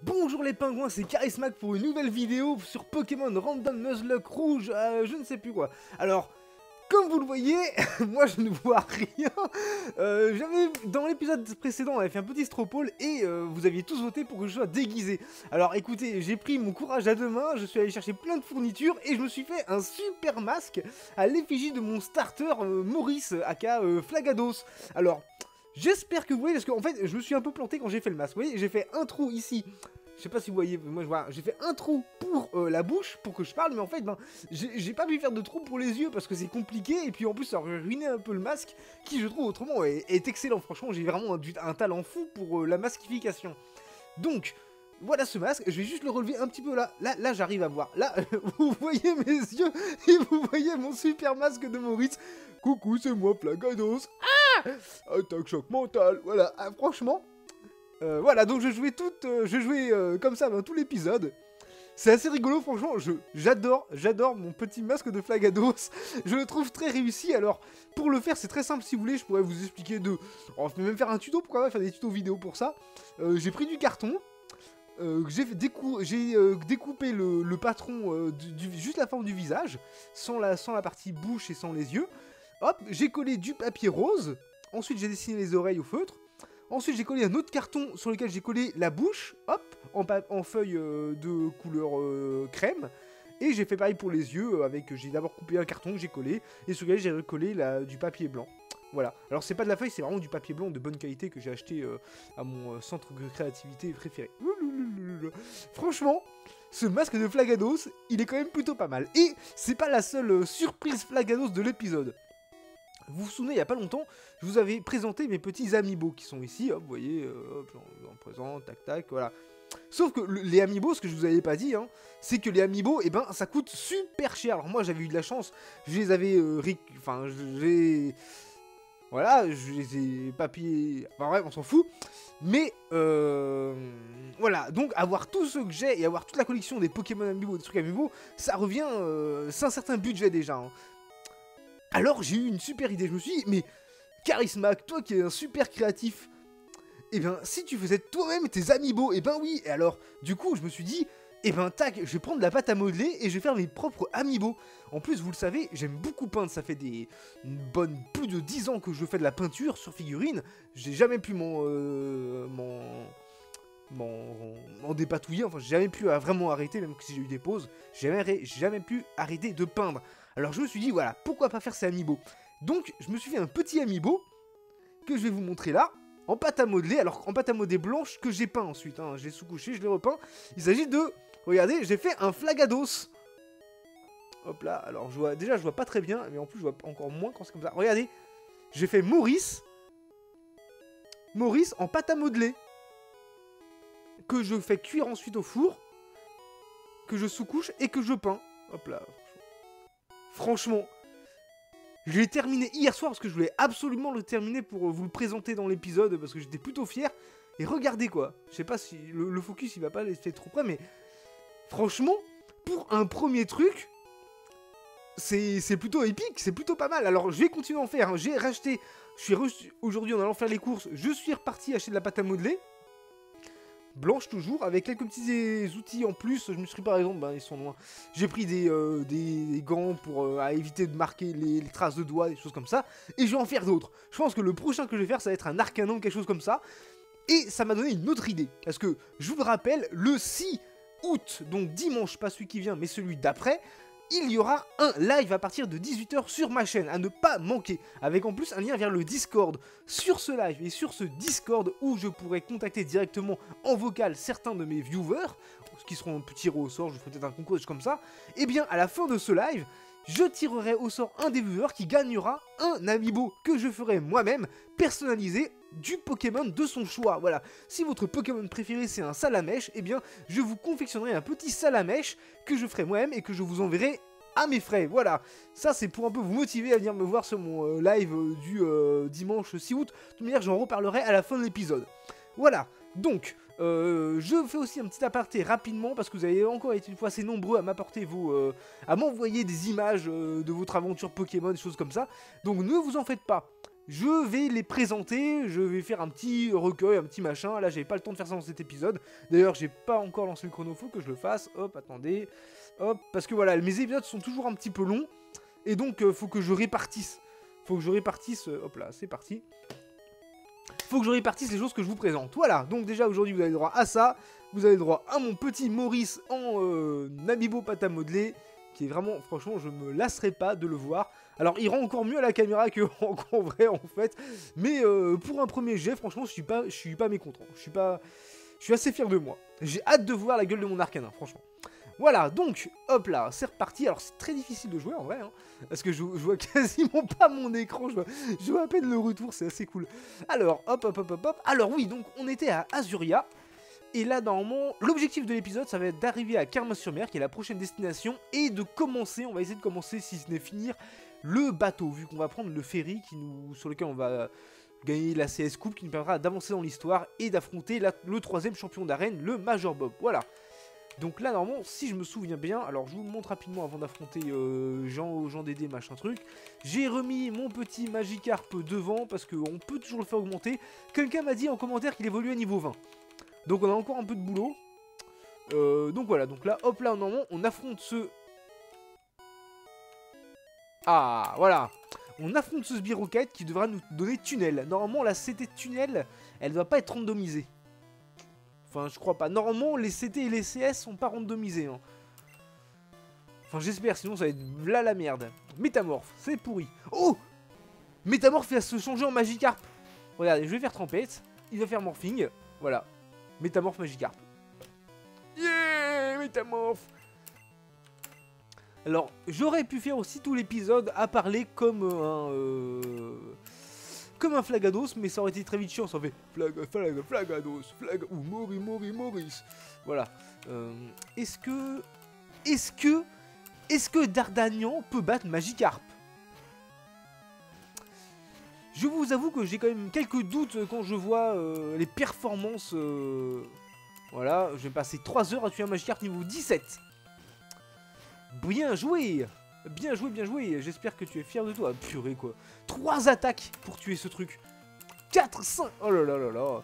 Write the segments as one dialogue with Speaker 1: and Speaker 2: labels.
Speaker 1: Bonjour les pingouins, c'est Charismac pour une nouvelle vidéo sur Pokémon Random Nuzlocke rouge, je ne sais plus quoi. Alors, comme vous le voyez, moi je ne vois rien. Dans l'épisode précédent, on avait fait un petit stropole et vous aviez tous voté pour que je sois déguisé. Alors écoutez, j'ai pris mon courage à deux mains, je suis allé chercher plein de fournitures et je me suis fait un super masque à l'effigie de mon starter Maurice, aka Flagados. Alors... j'espère que vous voyez, parce qu'en fait, je me suis un peu planté quand j'ai fait le masque. Vous voyez, j'ai fait un trou ici. Je sais pas si vous voyez, moi je vois, j'ai fait un trou pour la bouche, pour que je parle, mais en fait, ben, j'ai pas pu faire de trou pour les yeux, parce que c'est compliqué, et puis en plus, ça aurait ruiné un peu le masque, qui je trouve autrement est excellent. Franchement, j'ai vraiment un talent fou pour la maskification. Donc... voilà ce masque, je vais juste le relever un petit peu là, là j'arrive à voir, là vous voyez mes yeux et vous voyez mon super masque de Maurice. Coucou, c'est moi Flagados. Attaque choc mental, voilà, franchement, voilà, donc je jouais comme ça dans tout l'épisode. C'est assez rigolo, franchement, j'adore mon petit masque de Flagados, je le trouve très réussi. Alors, pour le faire, c'est très simple, si vous voulez, je pourrais vous expliquer on peut même faire un tuto, pourquoi pas faire des tutos vidéo pour ça. J'ai pris du carton, j'ai découpé le patron, juste la forme du visage, sans la partie bouche et sans les yeux. Hop, j'ai collé du papier rose. Ensuite, j'ai dessiné les oreilles au feutre. Ensuite, j'ai collé un autre carton sur lequel j'ai collé la bouche. Hop, en feuille de couleur crème. Et j'ai fait pareil pour les yeux. J'ai d'abord coupé un carton que j'ai collé. Et sur lequel j'ai recollé du papier blanc. Voilà. Alors, c'est pas de la feuille, c'est vraiment du papier blanc de bonne qualité que j'ai acheté à mon centre de créativité préféré. Franchement, ce masque de Flagados, il est quand même plutôt pas mal. Et c'est pas la seule surprise Flagados de l'épisode. Vous vous souvenez, il n'y a pas longtemps, je vous avais présenté mes petits amiibo qui sont ici, hop, vous voyez, hop, j'en présente, tac, tac, voilà. Sauf que les amiibo, ce que je vous avais pas dit, hein, c'est que les amiibo, eh ben, ça coûte super cher. Alors moi, j'avais eu de la chance, je les avais, voilà, je les ai papier, enfin bref, on s'en fout. Mais, voilà, donc avoir tout ce que j'ai et avoir toute la collection des Pokémon amiibo, des trucs amiibo, ça revient, c'est un certain budget déjà, hein. Alors j'ai eu une super idée, je me suis dit, mais Charismac, toi qui es un super créatif, eh bien si tu faisais toi-même tes amiibo, eh ben oui, et alors du coup je me suis dit, eh ben tac, je vais prendre de la pâte à modeler et je vais faire mes propres amiibo. En plus vous le savez, j'aime beaucoup peindre, ça fait une bonne plus de 10 ans que je fais de la peinture sur figurine, j'ai jamais pu m'en dépatouiller, enfin j'ai jamais pu vraiment arrêter, même si j'ai eu des pauses, j'ai jamais pu arrêter de peindre. Alors je me suis dit, voilà, pourquoi pas faire ces amiibo. Donc je me suis fait un petit amiibo, que je vais vous montrer là, en pâte à modeler, alors en pâte à modeler blanche que j'ai peint ensuite, hein. J'ai sous-couché, je l'ai repeint. Il s'agit de, regardez, j'ai fait un Flagados. Hop là, alors déjà je vois pas très bien, mais en plus je vois encore moins quand c'est comme ça. Regardez, j'ai fait Maurice en pâte à modeler, que je fais cuire ensuite au four, que je sous-couche et que je peins. Hop là. Franchement, je l'ai terminé hier soir parce que je voulais absolument le terminer pour vous le présenter dans l'épisode parce que j'étais plutôt fier. Et regardez quoi, je sais pas si le focus il va pas rester trop près, mais franchement, pour un premier truc, c'est plutôt épique, c'est plutôt pas mal. Alors je vais continuer à en faire, hein. J'ai racheté, aujourd'hui en allant faire les courses, je suis reparti acheter de la pâte à modeler. Blanche toujours, avec quelques petits outils en plus. Je me suis pris par exemple, ils sont loin. J'ai pris des gants pour éviter de marquer les traces de doigts, des choses comme ça. Et je vais en faire d'autres. Je pense que le prochain que je vais faire, ça va être un arcanon, quelque chose comme ça. Et ça m'a donné une autre idée. Parce que, je vous le rappelle, le 6 août, donc dimanche, pas celui qui vient, mais celui d'après, il y aura un live à partir de 18 h sur ma chaîne, à ne pas manquer, avec en plus un lien vers le Discord. Sur ce live et sur ce Discord où je pourrai contacter directement en vocal certains de mes viewers, qui seront tirés au sort, je ferai peut-être un concours comme ça, et bien à la fin de ce live, je tirerai au sort un des viewers qui gagnera un amiibo que je ferai moi-même, personnalisé, du Pokémon de son choix. Voilà, si votre Pokémon préféré c'est un Salamèche, eh bien je vous confectionnerai un petit Salamèche que je ferai moi-même et que je vous enverrai à mes frais. Voilà, ça c'est pour un peu vous motiver à venir me voir sur mon live du dimanche 6 août. De toute manière, j'en reparlerai à la fin de l'épisode. Voilà, donc... je fais aussi un petit aparté rapidement parce que vous avez encore été une fois assez nombreux à m'apporter à m'envoyer des images de votre aventure Pokémon, des choses comme ça. Donc ne vous en faites pas. je vais les présenter, je vais faire un petit recueil, un petit machin. Là, j'avais pas le temps de faire ça dans cet épisode. D'ailleurs, j'ai pas encore lancé le chrono, faut que je le fasse. Hop, attendez. Hop, parce que voilà, mes épisodes sont toujours un petit peu longs. Et donc, faut que je répartisse. Faut que je répartisse... hop là, c'est parti. Faut que je répartisse les choses que je vous présente. Voilà, donc déjà, aujourd'hui, vous avez le droit à ça. Vous avez le droit à mon petit Maurice en Amiibo pâte à modeler. Qui est vraiment, franchement, je me lasserai pas de le voir. Alors, il rend encore mieux à la caméra qu'en vrai, en fait. Mais pour un premier jet, franchement, je suis pas mécontent. Je suis assez fier de moi. J'ai hâte de voir la gueule de mon Arcanin, franchement. Voilà, donc, hop là, c'est reparti. Alors, c'est très difficile de jouer, en vrai, hein, parce que je vois quasiment pas mon écran. Je vois à peine le retour, c'est assez cool. Alors, hop. Alors, oui, donc, on était à Azuria. Et là, normalement, l'objectif de l'épisode, ça va être d'arriver à Carmin-sur-Mer, qui est la prochaine destination, et de commencer, on va essayer de commencer, si ce n'est finir, le bateau, vu qu'on va prendre le ferry sur lequel on va gagner la CS Coupe, qui nous permettra d'avancer dans l'histoire et d'affronter le 3ème champion d'arène, le Major Bob. Voilà. Donc là, normalement, si je me souviens bien, alors je vous le montre rapidement avant d'affronter Jean Dédé, machin truc. J'ai remis mon petit Magikarp devant, parce qu'on peut toujours le faire augmenter. Quelqu'un m'a dit en commentaire qu'il évolue à niveau 20. Donc on a encore un peu de boulot. Donc voilà, donc là, hop là, normalement, on affronte ce... Ah, voilà. On affronte ce Sbiroquette qui devra nous donner tunnel. Normalement, la CT tunnel, elle doit pas être randomisée. Enfin, je crois pas. Normalement, les CT et les CS sont pas randomisés. Hein. Enfin, j'espère, sinon ça va être là la merde. Métamorphe, c'est pourri. Oh! Métamorphe va se changer en Magikarp. Regardez, je vais faire Tempête. Il va faire Morphing. Voilà. Métamorphe Magikarp. Yeah! Métamorphe! Alors, j'aurais pu faire aussi tout l'épisode à parler comme un Flagados, mais ça aurait été très vite chiant. Ça fait Flagados, ou Maurice. Voilà. Est-ce que Dardagnan peut battre Magikarp? Je vous avoue que j'ai quand même quelques doutes quand je vois les performances. Voilà, je vais passer 3 heures à tuer un Magikarp niveau 17. Bien joué! Bien joué, j'espère que tu es fier de toi. Purée quoi. 3 attaques pour tuer ce truc. 4, 5. Oh là là là là.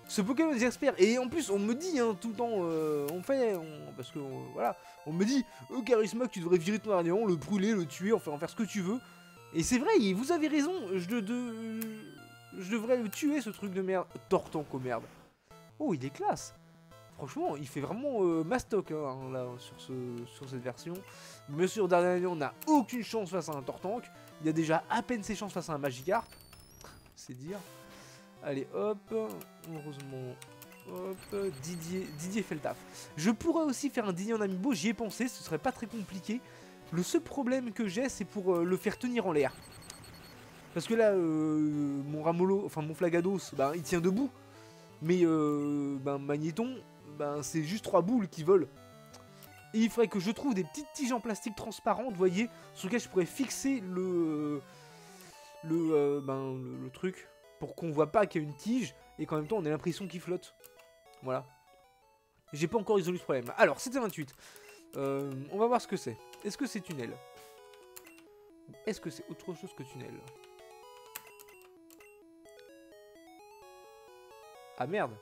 Speaker 1: Ce Pokémon j'espère. Et en plus on me dit hein, tout le temps, parce que voilà, on me dit Charisma tu devrais virer ton Arnéon, le brûler, le tuer, enfin en faire ce que tu veux. Et c'est vrai, vous avez raison, je devrais le tuer ce truc de merde. Tortank, merde. Oh il est classe. Franchement, il fait vraiment mastoc hein, là, sur cette version. Monsieur Dardagnan n'a aucune chance face à un Tortank. Il a déjà à peine ses chances face à un Magikarp. C'est dire. Allez, hop. Heureusement. Hop. Didier fait le taf. Je pourrais aussi faire un Didier en amiibo, j'y ai pensé, ce serait pas très compliqué. Le seul problème que j'ai, c'est pour le faire tenir en l'air. Parce que là, mon Ramolo, enfin mon Flagados, bah, il tient debout. Mais Magnéton, c'est juste 3 boules qui volent. Et il faudrait que je trouve des petites tiges en plastique transparentes, vous voyez, sur lesquelles je pourrais fixer le truc, pour qu'on voit pas qu'il y a une tige, et qu'en même temps on ait l'impression qu'il flotte. Voilà. J'ai pas encore résolu ce problème. Alors, c'était 28. On va voir ce que c'est. Est-ce que c'est tunnel? Est-ce que c'est autre chose que tunnel? Ah merde.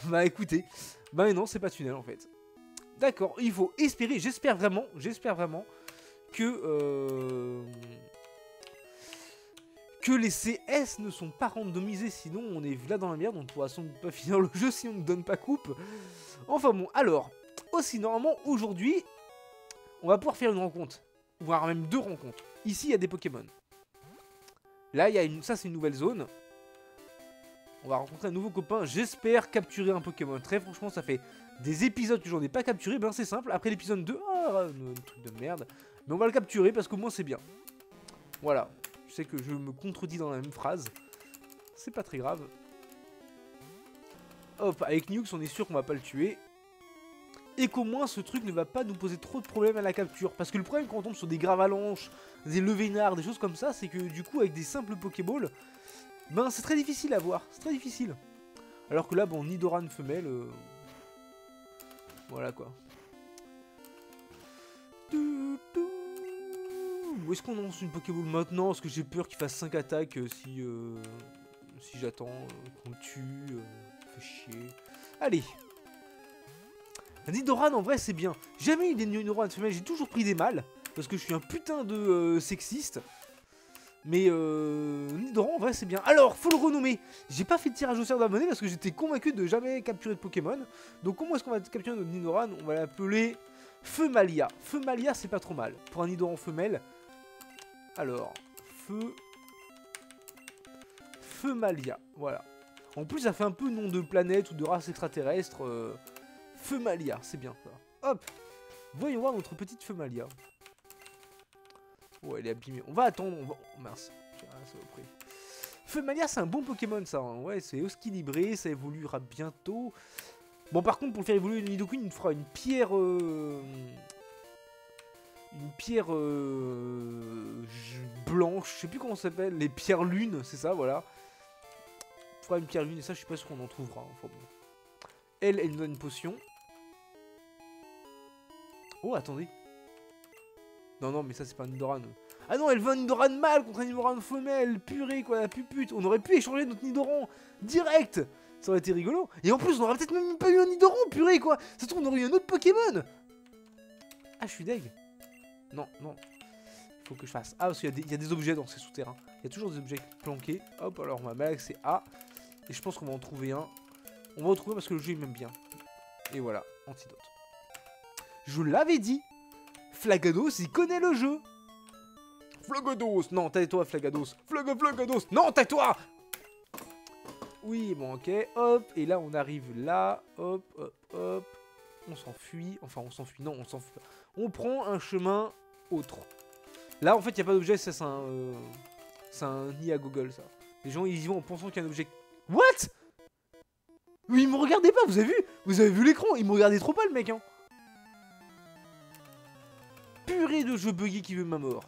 Speaker 1: Bah écoutez, bah non c'est pas tunnel en fait. D'accord, il faut espérer, j'espère vraiment que les CS ne sont pas randomisés, sinon on est là dans la merde, on ne pourra sans doute pas finir le jeu si on ne donne pas coupe. Enfin bon, alors, aussi normalement aujourd'hui, on va pouvoir faire une rencontre, voire même 2 rencontres. Ici il y a des Pokémon. Là, ça c'est une nouvelle zone. On va rencontrer un nouveau copain. J'espère capturer un Pokémon. Très franchement, ça fait des épisodes que j'en ai pas capturé. Ben c'est simple. Après l'épisode 2, un truc de merde. Mais on va le capturer parce qu'au moins c'est bien. Voilà. Je sais que je me contredis dans la même phrase. C'est pas très grave. Hop, avec Nukes, on est sûr qu'on va pas le tuer. Et qu'au moins ce truc ne va pas nous poser trop de problèmes à la capture. Parce que le problème quand on tombe sur des Gravalanches, des Levénards, des choses comme ça, c'est que du coup avec des simples Pokéballs, ben c'est très difficile à voir, c'est très difficile. Alors que là, bon, Nidoran femelle, voilà quoi. Où est-ce qu'on lance une Pokéball maintenant? Parce que j'ai peur qu'il fasse 5 attaques si j'attends qu'on le tue. Fait chier. Allez. Un Nidoran en vrai c'est bien. J'ai jamais eu des Nidoran femelles, j'ai toujours pris des mâles. Parce que je suis un putain de sexiste. Mais Nidoran en vrai c'est bien. Alors, faut le renommer. J'ai pas fait de tirage au sort d'abonnés parce que j'étais convaincu de jamais capturer de Pokémon. Donc comment est-ce qu'on va capturer notre Nidoran? On va l'appeler Feumalia. Feumalia c'est pas trop mal. Pour un Nidoran femelle. Alors, Feumalia, voilà. En plus, ça fait un peu nom de planète ou de race extraterrestre. Feumalia, c'est bien ça. Hop, voyons voir notre petite Feumalia. Oh, elle est abîmée. On va attendre. Oh, mince. Feumalia, c'est un bon Pokémon, ça. Hein. Ouais, c'est équilibré, ça évoluera bientôt. Bon, par contre, pour le faire évoluer, le Nidoqueen, il nous fera une pierre. Une pierre blanche, je sais plus comment ça s'appelle, les pierres lunes, c'est ça, voilà. Il faudra une pierre lune, et ça, je suis pas sûr qu'on en trouvera. Hein. Enfin, bon. Elle nous donne une potion. Oh, attendez. Non, mais ça, c'est pas un Nidoran. Ah non, elle veut un Nidoran mâle contre un Nidoran femelle. Purée, quoi, la pupute. On aurait pu échanger notre Nidoran direct. Ça aurait été rigolo. Et en plus, on aurait peut-être même pas eu un Nidoran, purée, quoi. Ça se trouve, on aurait eu un autre Pokémon. Ah, je suis deg. Non, faut que je fasse. Ah, parce qu'il y a des objets dans ces souterrains. Il y a toujours des objets planqués. Hop, alors on va mettre accès A. Et je pense qu'on va en trouver un. On va en trouver parce que le jeu il m'aime bien. Et voilà, antidote. Je l'avais dit. Flagados, il connaît le jeu. Flagados, non, tais-toi, Flagados. Flagados, non, tais-toi. Oui, bon, ok. Hop, et là on arrive là. Hop. On s'enfuit. Enfin, on s'enfuit. Non, on s'enfuit pas. On prend un chemin autre. Là, en fait, il n'y a pas d'objet. Ça, c'est un nid à Google, ça. Les gens, ils y vont en pensant qu'il y a un objet. What? Mais il me regardait pas, vous avez vu? Vous avez vu l'écran? Il me regardait trop pas, le mec, hein. Purée de jeu buggy qui veut ma mort.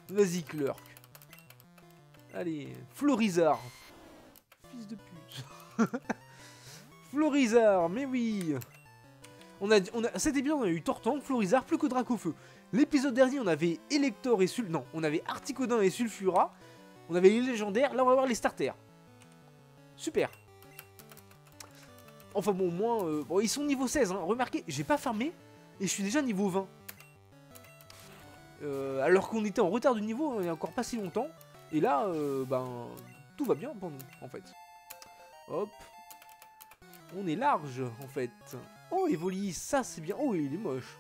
Speaker 1: Vas-y, Clerk. Allez, Florizard. Fils de pute. Florizard, mais oui. Cet épisode, on a eu Tortank, Florizard, plus que Dracofeu. L'épisode dernier, on avait Elector et Sul... Non, on avait Articodin et Sulfura. On avait les légendaires. Là, on va voir les starters. Super. Enfin bon, au moins... bon, ils sont niveau 16, hein. Remarquez, j'ai pas farmé. Et je suis déjà niveau 20. Alors qu'on était en retard de niveau il y a encore pas si longtemps. Et là, tout va bien pour nous, en fait. Hop. On est large, en fait. Oh, Evoli, ça c'est bien. Oh, il est moche.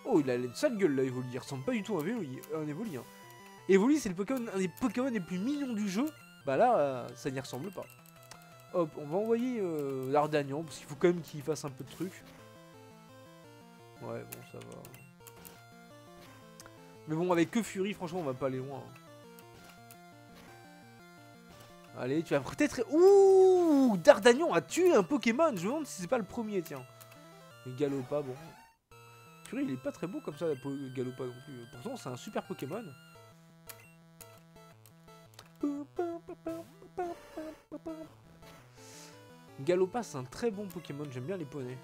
Speaker 1: Oh, il a une sale gueule là, Evoli. Il ressemble pas du tout à un Evoli. Hein. Evoli, c'est un des Pokémon les plus mignons du jeu. Bah là, ça n'y ressemble pas. Hop, on va envoyer l'Ardagnan, parce qu'il faut quand même qu'il fasse un peu de trucs. Ouais, bon, ça va. Mais bon, avec que Fury, franchement, on va pas aller loin. Allez, tu vas peut-être... Ouh, Dardagnon a tué un Pokémon. Je me demande si c'est pas le premier, tiens. Et Galopa, bon. Fury, il est pas très beau comme ça, Galopa non plus. Pourtant, c'est un super Pokémon. Galopa, c'est un très bon Pokémon. J'aime bien les poneys.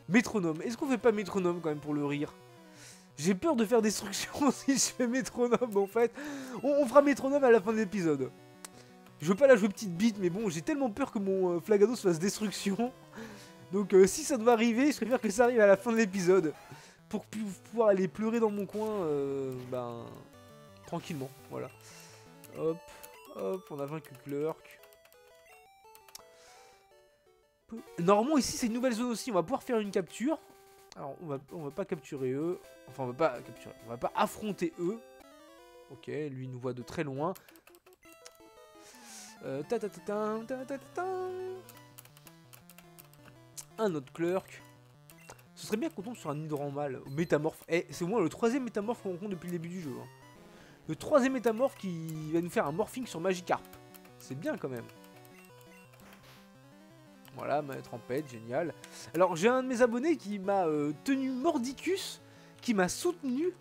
Speaker 1: Métronome. Est-ce qu'on fait pas métronome quand même pour le rire? J'ai peur de faire destruction si je fais métronome en fait. On fera métronome à la fin de l'épisode. Je veux pas la jouer petite bite, mais bon, j'ai tellement peur que mon Flagados fasse destruction. Donc si ça doit arriver, je préfère que ça arrive à la fin de l'épisode. Pour pouvoir aller pleurer dans mon coin, tranquillement, voilà. Hop, hop, on a vaincu Clerk. Normalement ici c'est une nouvelle zone aussi, on va pouvoir faire une capture. Alors on va pas capturer eux. Enfin on va pas capturer, on va pas affronter eux. Ok, lui il nous voit de très loin. Un autre Clerk. Ce serait bien qu'on tombe sur un Nidoran mâle, métamorphe. Eh, c'est au moins le troisième métamorphe qu'on rencontre depuis le début du jeu. Hein. Le troisième métamorphe qui va nous faire un morphing sur Magikarp. C'est bien quand même. Voilà, ma trempette, génial. Alors j'ai un de mes abonnés qui m'a tenu mordicus, qui m'a soutenu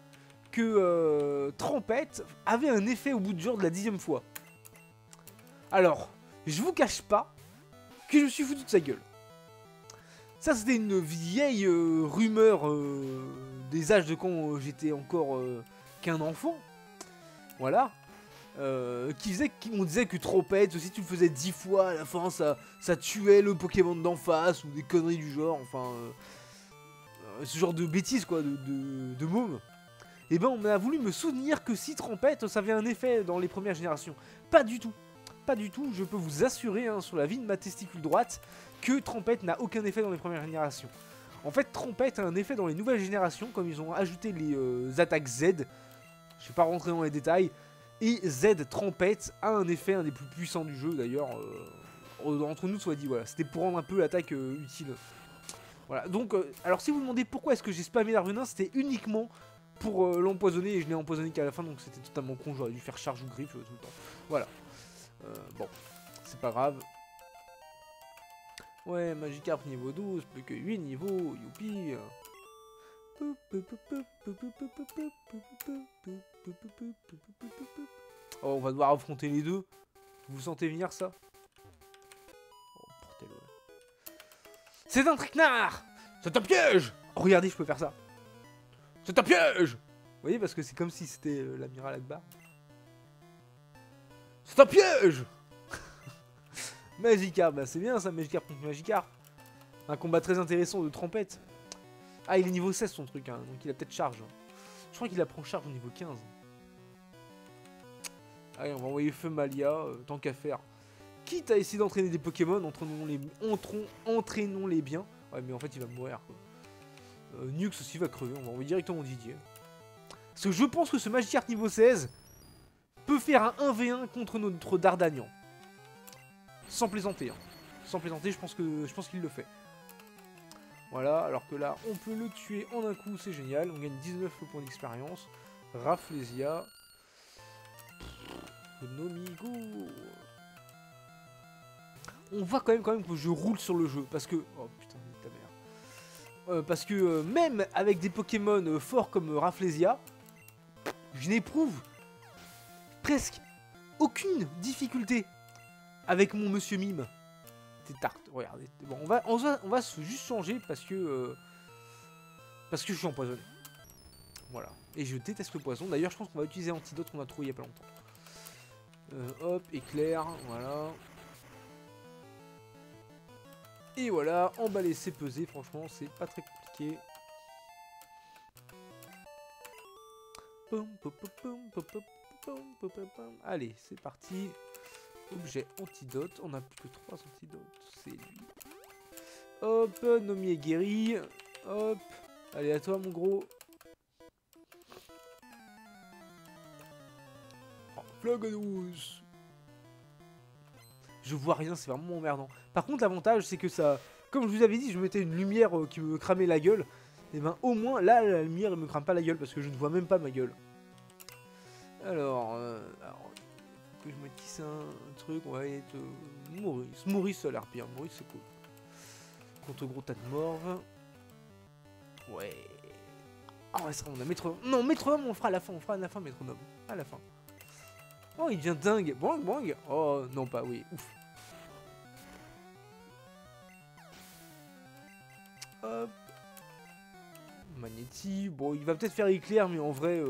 Speaker 1: que trempette avait un effet au bout de genre de la 10e fois. Alors, je vous cache pas que je me suis foutu de sa gueule. Ça, c'était une vieille rumeur des âges de quand j'étais encore qu'un enfant. Voilà. On disait que Trompette, si tu le faisais 10 fois, à la fin, ça tuait le Pokémon d'en face, ou des conneries du genre, enfin... ce genre de bêtises, quoi, de mômes. Et ben, on a voulu me souvenir que si Trompette, ça avait un effet dans les premières générations. Pas du tout. Pas du tout, je peux vous assurer, hein, sur la vie de ma testicule droite, que Trompette n'a aucun effet dans les premières générations. En fait, Trompette a un effet dans les nouvelles générations, comme ils ont ajouté les attaques Z. Je vais pas rentrer dans les détails. Et Z Trompette a un effet, un des plus puissants du jeu d'ailleurs. Entre nous, soit dit, voilà. C'était pour rendre un peu l'attaque utile. Voilà, donc, alors si vous vous demandez pourquoi est-ce que j'ai spammé l'Arvenin, c'était uniquement pour l'empoisonner, et je l'ai empoisonné qu'à la fin, donc c'était totalement con, j'aurais dû faire charge ou griffe tout le temps. Voilà. Bon, c'est pas grave. Ouais, Magikarp niveau 12, plus que 8 niveaux, youpi. Oh, on va devoir affronter les deux. Vous sentez venir ça? Oh, portez-le. C'est un traquenard! C'est un piège! Oh, regardez, je peux faire ça. C'est un piège! Vous voyez, parce que c'est comme si c'était l'amiral Akbar. C'est un piège! Magikarp, bah c'est bien ça, Magikarp contre Magikarp. Un combat très intéressant de Trompette. Ah, il est niveau 16 son truc, hein, donc il a peut-être charge. Je crois qu'il apprend charge au niveau 15. Allez, on va envoyer Feu Malia, tant qu'à faire. Quitte à essayer d'entraîner des Pokémon, entraînons-les bien. Ouais, mais en fait, il va mourir, quoi. Nux aussi va crever, on va envoyer directement Didier. Parce que je pense que ce Magikarp niveau 16 peut faire un 1v1 contre notre Dardanian. Sans plaisanter, hein. Sans plaisanter, je pense qu'il le fait. Voilà, alors que là, on peut le tuer en un coup, c'est génial. On gagne 19 points d'expérience. Rafflesia. Nomigo. On voit quand même que je roule sur le jeu. Parce que... Oh putain, ta mère. Parce que même avec des Pokémon forts comme Rafflesia, je n'éprouve presque aucune difficulté avec mon Monsieur Mime. C'est tarte, regardez. Bon, on va juste changer parce que je suis empoisonné. Voilà. Et je déteste le poison. D'ailleurs, je pense qu'on va utiliser l'antidote qu'on a trouvé il y a pas longtemps. Hop, éclair, voilà. Et voilà, emballer, c'est peser. Franchement, c'est pas très compliqué. Allez, c'est parti. Objet antidote. On a plus que 3 antidotes. C'est lui. Hop, Nomi est guéri. Hop. Allez, à toi, mon gros. Oh, Flagonius. Je vois rien, c'est vraiment emmerdant. Par contre, l'avantage, c'est que ça... Comme je vous avais dit, je mettais une lumière qui me cramait la gueule. Et ben, au moins, là, la lumière, elle me crame pas la gueule parce que je ne vois même pas ma gueule. Alors que je mette qui c'est un truc, on va être Maurice. Maurice, ça a l'air bien. Maurice, c'est cool. Contre gros tas de morve. Ouais. Oh, ouais, ça, on a métronome. Non, métronome, on fera à la fin. On fera à la fin, métronome. À la fin. Oh, il devient dingue. Bang, bang. Oh, non, pas, oui. Ouf. Hop. Magnéti. Bon, il va peut-être faire éclair, mais en vrai...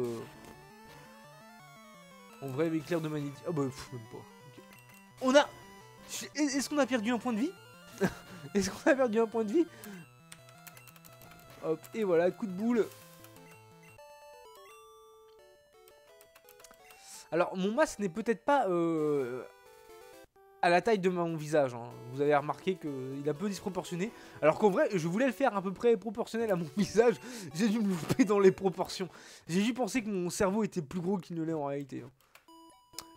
Speaker 1: En vrai, l'éclair de Magnéti... Ah bah, pff, même pas. Okay. On a... Est-ce qu'on a perdu un point de vie? Est-ce qu'on a perdu un point de vie? Hop, et voilà, coup de boule. Alors, mon masque n'est peut-être pas à la taille de mon visage. Hein. Vous avez remarqué qu'il est un peu disproportionné. Alors qu'en vrai, je voulais le faire à peu près proportionnel à mon visage. J'ai dû me louper dans les proportions. J'ai dû penser que mon cerveau était plus gros qu'il ne l'est en réalité. Hein.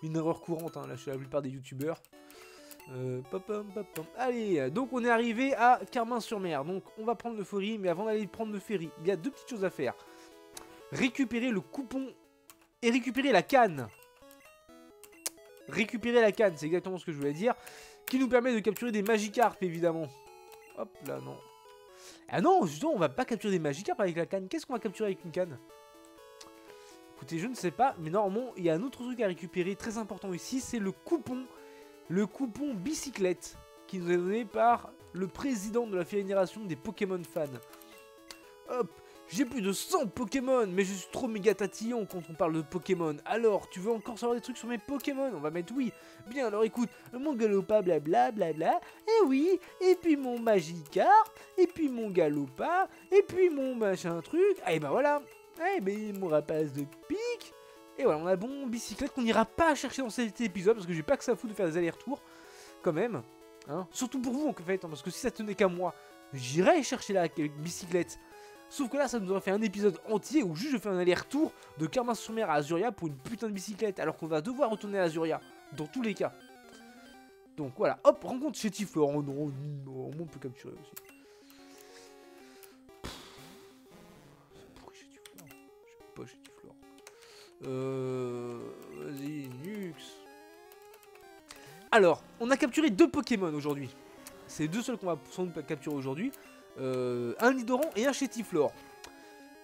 Speaker 1: Une erreur courante, hein, là, chez la plupart des youtubeurs. Allez, donc on est arrivé à Carmin-sur-Mer. Donc on va prendre le ferry, mais avant d'aller prendre le ferry, il y a deux petites choses à faire. Récupérer le coupon et récupérer la canne. Récupérer la canne, c'est exactement ce que je voulais dire. Qui nous permet de capturer des Magikarp, évidemment. Hop là, non. Ah non, justement, on va pas capturer des Magikarp avec la canne. Qu'est-ce qu'on va capturer avec une canne? Écoutez, je ne sais pas, mais normalement, il y a un autre truc à récupérer très important ici, c'est le coupon. Le coupon bicyclette, qui nous est donné par le président de la fédération des Pokémon fans. Hop, j'ai plus de 100 Pokémon, mais je suis trop méga tatillon quand on parle de Pokémon. Alors, tu veux encore savoir des trucs sur mes Pokémon? On va mettre oui. Bien, alors écoute, mon Galopa, blabla, blabla, et oui, et puis mon Magikarp, et puis mon Galopa, et puis mon machin truc, et ben voilà, et ben mon Rapace de pique, et voilà, on a bon bicyclette qu'on n'ira pas chercher dans cet épisode, parce que j'ai pas que ça à foutre de faire des allers-retours, quand même, hein, surtout pour vous en fait, hein, parce que si ça tenait qu'à moi, j'irais chercher la bicyclette. Sauf que là, ça nous aurait fait un épisode entier où juste je fais un aller-retour de Clermont-sur-Mer à Azuria pour une putain de bicyclette, alors qu'on va devoir retourner à Azuria, dans tous les cas. Donc voilà, hop, rencontre Chétiflore. Oh non, non, on peut capturer aussi. C'est pourri Chétiflore. J'aime pas Chétiflore. Vas-y, Nux. Alors, on a capturé 2 Pokémon aujourd'hui. C'est les 2 seuls qu'on va sans doute capturer aujourd'hui. Un Nidoran et un Chétiflore.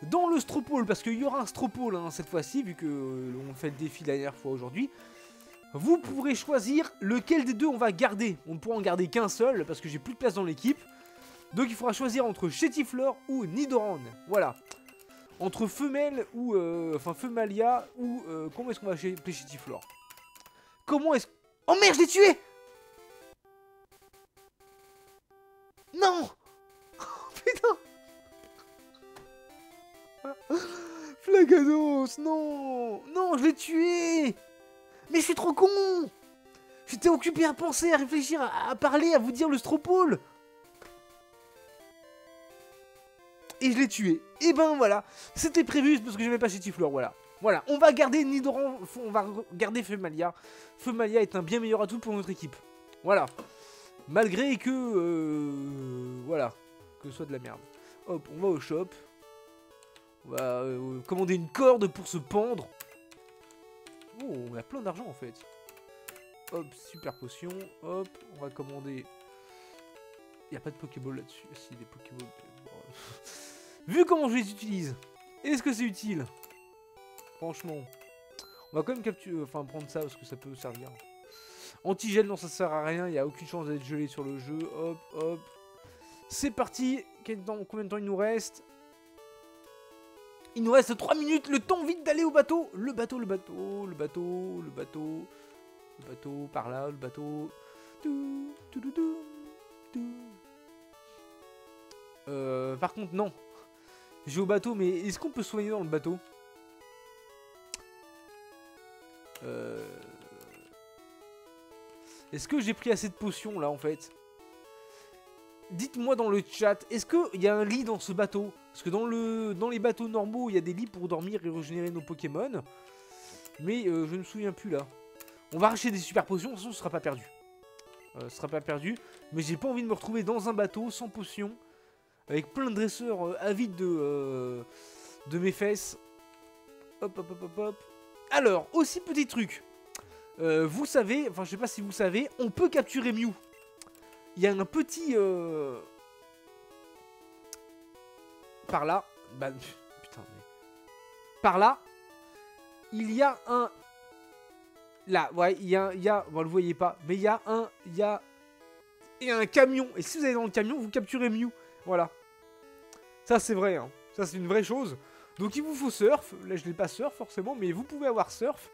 Speaker 1: Dans le Stropole, parce qu'il y aura un Stropole hein, cette fois-ci, vu que on fait le défi la dernière fois aujourd'hui. Vous pourrez choisir lequel des deux on va garder. On ne pourra en garder qu'un seul, parce que j'ai plus de place dans l'équipe. Donc il faudra choisir entre Chétiflore ou Nidoran. Voilà. Entre femelle ou... enfin, Femalia ou... comment est-ce qu'on va appeler Chétiflore? Comment est-ce... Oh merde, je l'ai tué! Non! Putain! Flagados, non! Non, je l'ai tué! Mais je suis trop con! J'étais occupé à penser, à réfléchir, à parler, à vous dire le Stropole! Et je l'ai tué. Et ben voilà, c'était prévu parce que j'aimais pas Chétiflore, voilà. Voilà, on va garder Nidoran, on va garder Femalia. Femalia est un bien meilleur atout pour notre équipe. Voilà. Malgré que... voilà. Que ce soit de la merde. Hop, on va au shop. On va commander une corde pour se pendre. Oh, on a plein d'argent en fait. Hop, super potion. Hop, on va commander... Il n'y a pas de Pokéball là-dessus. Si, des Pokéballs... Vu comment je les utilise, est-ce que c'est utile? Franchement. On va quand même capturer... Enfin, prendre ça parce que ça peut servir. Antigel, non, ça sert à rien. Il n'y a aucune chance d'être gelé sur le jeu. Hop, hop. C'est parti. Combien de temps il nous reste? Il nous reste 3 minutes. Le temps vite d'aller au bateau. Le bateau, le bateau, le bateau, le bateau. Le bateau, par là, le bateau. Par contre, non. Je vais au bateau, mais est-ce qu'on peut soigner dans le bateau? Est-ce que j'ai pris assez de potions là en fait? Dites-moi dans le chat, est-ce qu'il y a un lit dans ce bateau? Parce que dans les bateaux normaux, il y a des lits pour dormir et régénérer nos Pokémon. Mais je ne me souviens plus là. On va racheter des super potions, de toute façon ce sera pas perdu. Ce sera pas perdu. Mais j'ai pas envie de me retrouver dans un bateau sans potions. Avec plein de dresseurs avides de mes fesses. Hop, hop, hop, hop, hop. Alors, aussi petit truc. Vous savez, enfin je sais pas si vous savez, on peut capturer Mew. Il y a un petit... Par là... Bah, putain, mais... Par là, il y a un... Là, ouais, il y a... Bon, vous le voyez pas, mais il y a un camion. Et si vous allez dans le camion, vous capturez Mew. Voilà. Ça, c'est vrai, hein. Ça, c'est une vraie chose. Donc, il vous faut surf. Là, je n'ai pas surf, forcément, mais vous pouvez avoir surf.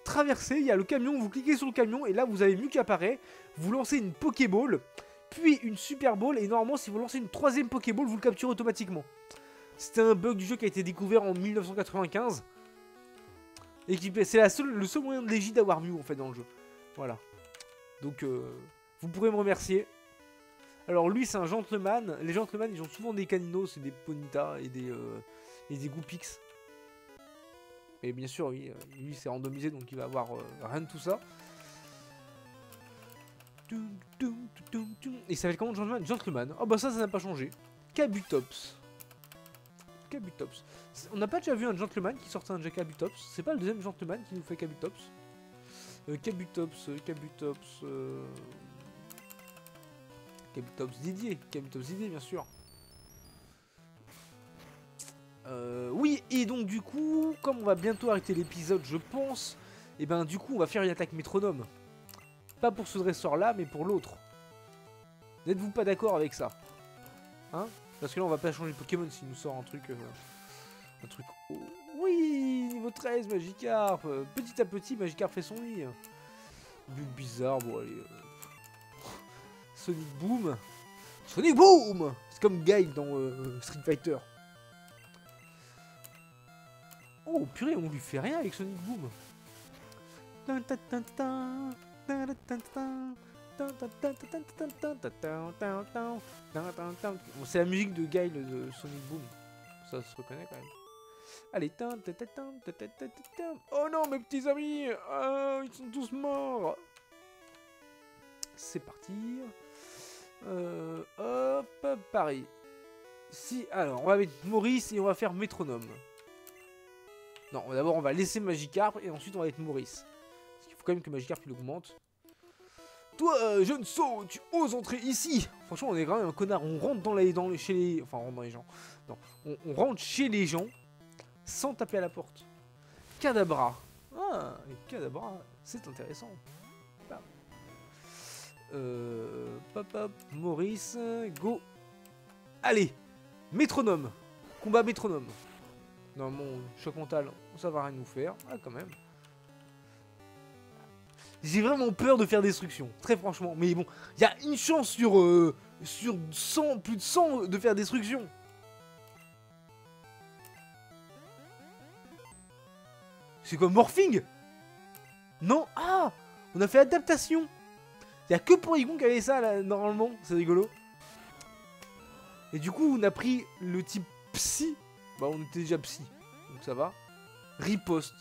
Speaker 1: Traverser, il y a le camion, vous cliquez sur le camion, et là, vous avez Mew qui apparaît. Vous lancez une Pokéball, puis une Super Ball, et normalement, si vous lancez une 3ème Pokéball, vous le capturez automatiquement. C'était un bug du jeu qui a été découvert en 1995. Et c'est le seul moyen de légit d'avoir Mew, en fait, dans le jeu. Voilà. Donc, vous pourrez me remercier. Alors lui c'est un gentleman. Les gentlemen ils ont souvent des caninos et des ponytas et des goupix. Et bien sûr oui, lui c'est randomisé donc il va avoir rien de tout ça. Et ça s'appelle comment gentleman? Gentleman. Oh bah ça n'a pas changé. Kabutops. Kabutops. On n'a pas déjà vu un gentleman qui sortait un Kabutops. C'est pas le deuxième gentleman qui nous fait Kabutops. Kabutops. Kabutops Didier, bien sûr. Oui, et donc du coup, comme on va bientôt arrêter l'épisode, je pense, et ben du coup, on va faire une attaque métronome. Pas pour ce dresseur là, mais pour l'autre. N'êtes-vous pas d'accord avec ça? Hein? Parce que là, on va pas changer de Pokémon s'il nous sort un truc... Oh. Oui, niveau 13, Magikarp. Petit à petit, Magikarp fait son lit. Bulle bizarre, bon allez. Sonic Boom. Sonic Boom! C'est comme Guile dans Street Fighter. Oh purée, on lui fait rien avec Sonic Boom. Bon, c'est la musique de Guile de Sonic Boom. Ça se reconnaît quand même. Allez, oh non, mes petits amis, ils sont tous morts. C'est parti. Hop, pareil. Si, alors, on va mettre Maurice et on va faire Métronome. Non, d'abord, on va laisser Magikarp et ensuite on va mettre Maurice. Parce qu'il faut quand même que Magikarp il augmente. Toi, jeune sot, tu oses entrer ici? Franchement, on est quand même un connard. On rentre chez les... Enfin, on rentre dans les gens. Non, on rentre chez les gens sans taper à la porte. Kadabra. Ah, les Kadabra, c'est intéressant. Hop, Maurice, go. Allez, Métronome. Combat Métronome. Normalement, choc mental, ça va rien nous faire. Ah, quand même. J'ai vraiment peur de faire destruction, très franchement. Mais bon, il y a une chance sur 100, plus de 100 de faire destruction. C'est quoi, Morphing? Non, ah, on a fait adaptation. Il n'y a que Porygon qui avait ça, là, normalement. C'est rigolo. Et du coup, on a pris le type Psy. Bah, on était déjà Psy. Donc ça va. Riposte.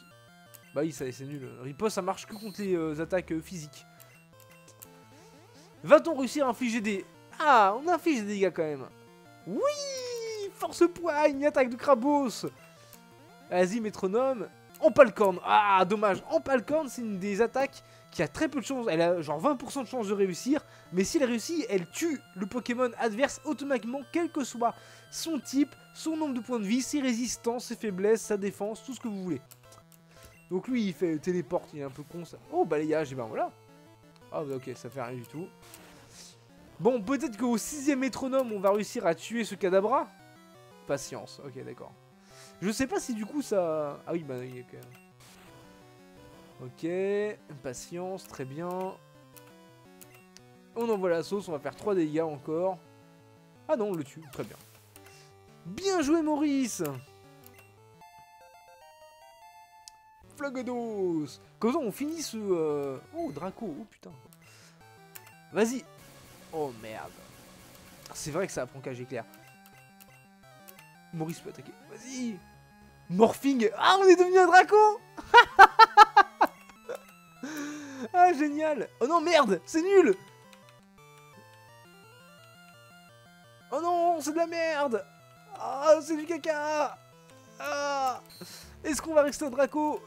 Speaker 1: Bah oui, c'est nul. Riposte, ça marche que contre les attaques physiques. Va-t-on réussir à infliger des... Ah, on inflige des dégâts quand même. Oui, force poigne, attaque de Crabos. Vas-y, Métronome. Empalcorn. Ah, dommage. Empalcorn, c'est une des attaques qui a très peu de chance. Elle a genre 20% de chance de réussir. Mais si elle réussit, elle tue le Pokémon adverse automatiquement, quel que soit son type, son nombre de points de vie, ses résistances, ses faiblesses, sa défense, tout ce que vous voulez. Donc lui, il fait téléporte, il est un peu con ça. Oh, balayage, et ben voilà. Ah, bah, ok, ça fait rien du tout. Bon, peut-être qu'au 6ème Métronome, on va réussir à tuer ce Kadabra. Patience, ok, d'accord. Je sais pas si du coup ça... Ah oui, bah il y a quand même... Ok, patience, très bien. On envoie la sauce, on va faire 3 dégâts encore. Ah non, on le tue, très bien. Bien joué, Maurice. Flagados. Comme ça, on finit ce... Oh, Draco, oh putain. Vas-y. Oh merde. C'est vrai que ça apprend cage éclair. Maurice peut attaquer. Vas-y. Morphing. Ah, on est devenu un Draco. Ah, génial. Oh non, merde, c'est nul. Oh non, c'est de la merde. Ah, c'est du caca. Ah. Est-ce qu'on va rester un Draco?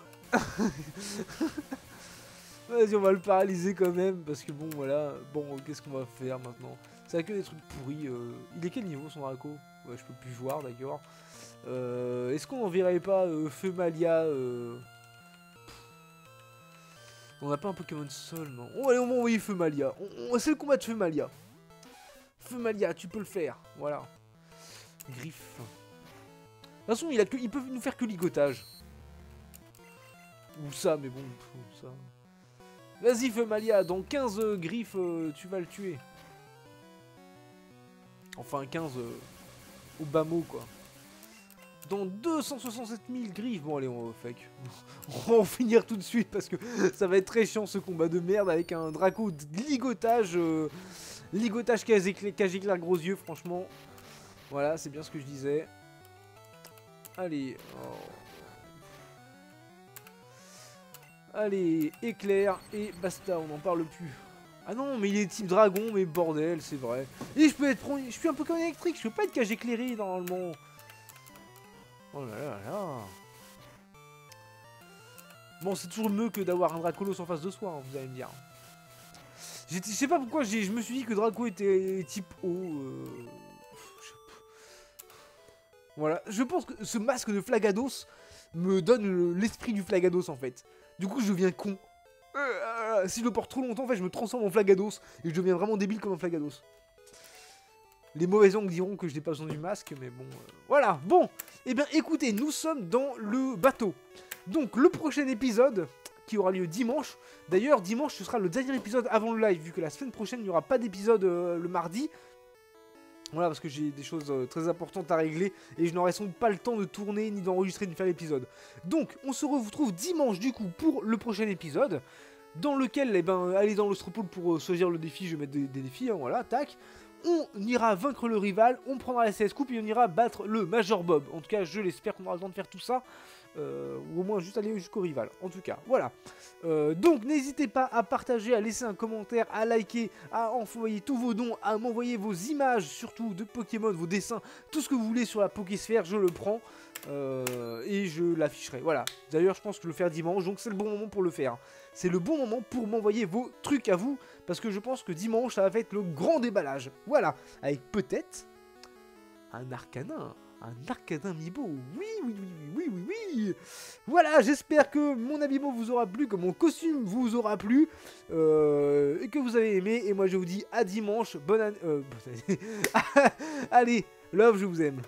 Speaker 1: Vas-y, on va le paralyser quand même. Parce que bon, voilà. Bon, qu'est-ce qu'on va faire maintenant? C'est que des trucs pourris. Il est quel niveau son Draco? Ouais, je peux plus voir, d'accord. Est-ce qu'on n'enverrait pas Feu Malia On n'a pas un Pokémon Sol, non. Oh, allez, on va envoyer Feu Malia. C'est le combat de Feu Malia. Feu Malia, tu peux le faire. Voilà. Griffe. De toute façon, il peut nous faire que ligotage. Ou ça, mais bon, ça. Vas-y, Feu Malia, dans 15 griffes, tu vas le tuer. Enfin, 15 au bas mot, quoi. Dans 267 000 griffes. Bon, allez, on va fake. On va en finir tout de suite parce que ça va être très chiant ce combat de merde avec un Draco de ligotage. Ligotage cage éclair gros yeux, franchement. Voilà, c'est bien ce que je disais. Allez. Oh. Allez, éclair et basta, on n'en parle plus. Ah non, mais il est type dragon, mais bordel, c'est vrai. Et je suis un Pokémon électrique, je peux pas être cage éclairé normalement. Oh là là là. Bon, c'est toujours mieux que d'avoir un Dracolos en face de soi, hein, vous allez me dire. Je sais pas pourquoi je me suis dit que Draco était type O. Voilà, je pense que ce masque de Flagados me donne l'esprit du Flagados en fait. Du coup, je deviens con. Si je le porte trop longtemps, en fait, je me transforme en Flagados et je deviens vraiment débile comme un Flagados. Les mauvais ongles diront que je n'ai pas besoin du masque, mais bon, voilà. Bon, eh bien écoutez, nous sommes dans le bateau. Donc le prochain épisode, qui aura lieu dimanche. D'ailleurs, dimanche, ce sera le dernier épisode avant le live, vu que la semaine prochaine, il n'y aura pas d'épisode le mardi. Voilà, parce que j'ai des choses très importantes à régler, et je n'aurai sans doute pas le temps de tourner, ni d'enregistrer, ni de faire l'épisode. Donc, on se retrouve dimanche, du coup, pour le prochain épisode, dans lequel, eh ben, allez dans l'Ostropole pour choisir le défi, je vais mettre des défis, hein, voilà, tac. On ira vaincre le rival, on prendra la CS Coupe et on ira battre le Major Bob. En tout cas, je l'espère qu'on aura le temps de faire tout ça. Ou au moins juste aller jusqu'au rival. En tout cas, voilà. Donc, n'hésitez pas à partager, à laisser un commentaire, à liker, à envoyer tous vos dons, à m'envoyer vos images, surtout de Pokémon, vos dessins, tout ce que vous voulez sur la Pokésphère, je le prends. Et je l'afficherai. Voilà. D'ailleurs, je pense que je vais le faire dimanche, donc c'est le bon moment pour le faire. C'est le bon moment pour m'envoyer vos trucs à vous, parce que je pense que dimanche, ça va être le grand déballage. Voilà. Avec peut-être un Arcanin. Un Arcanin Amiibo. Oui. Voilà, j'espère que mon Amiibo vous aura plu, que mon costume vous aura plu, et que vous avez aimé. Et moi, je vous dis à dimanche. Bonne année. Allez, love, je vous aime.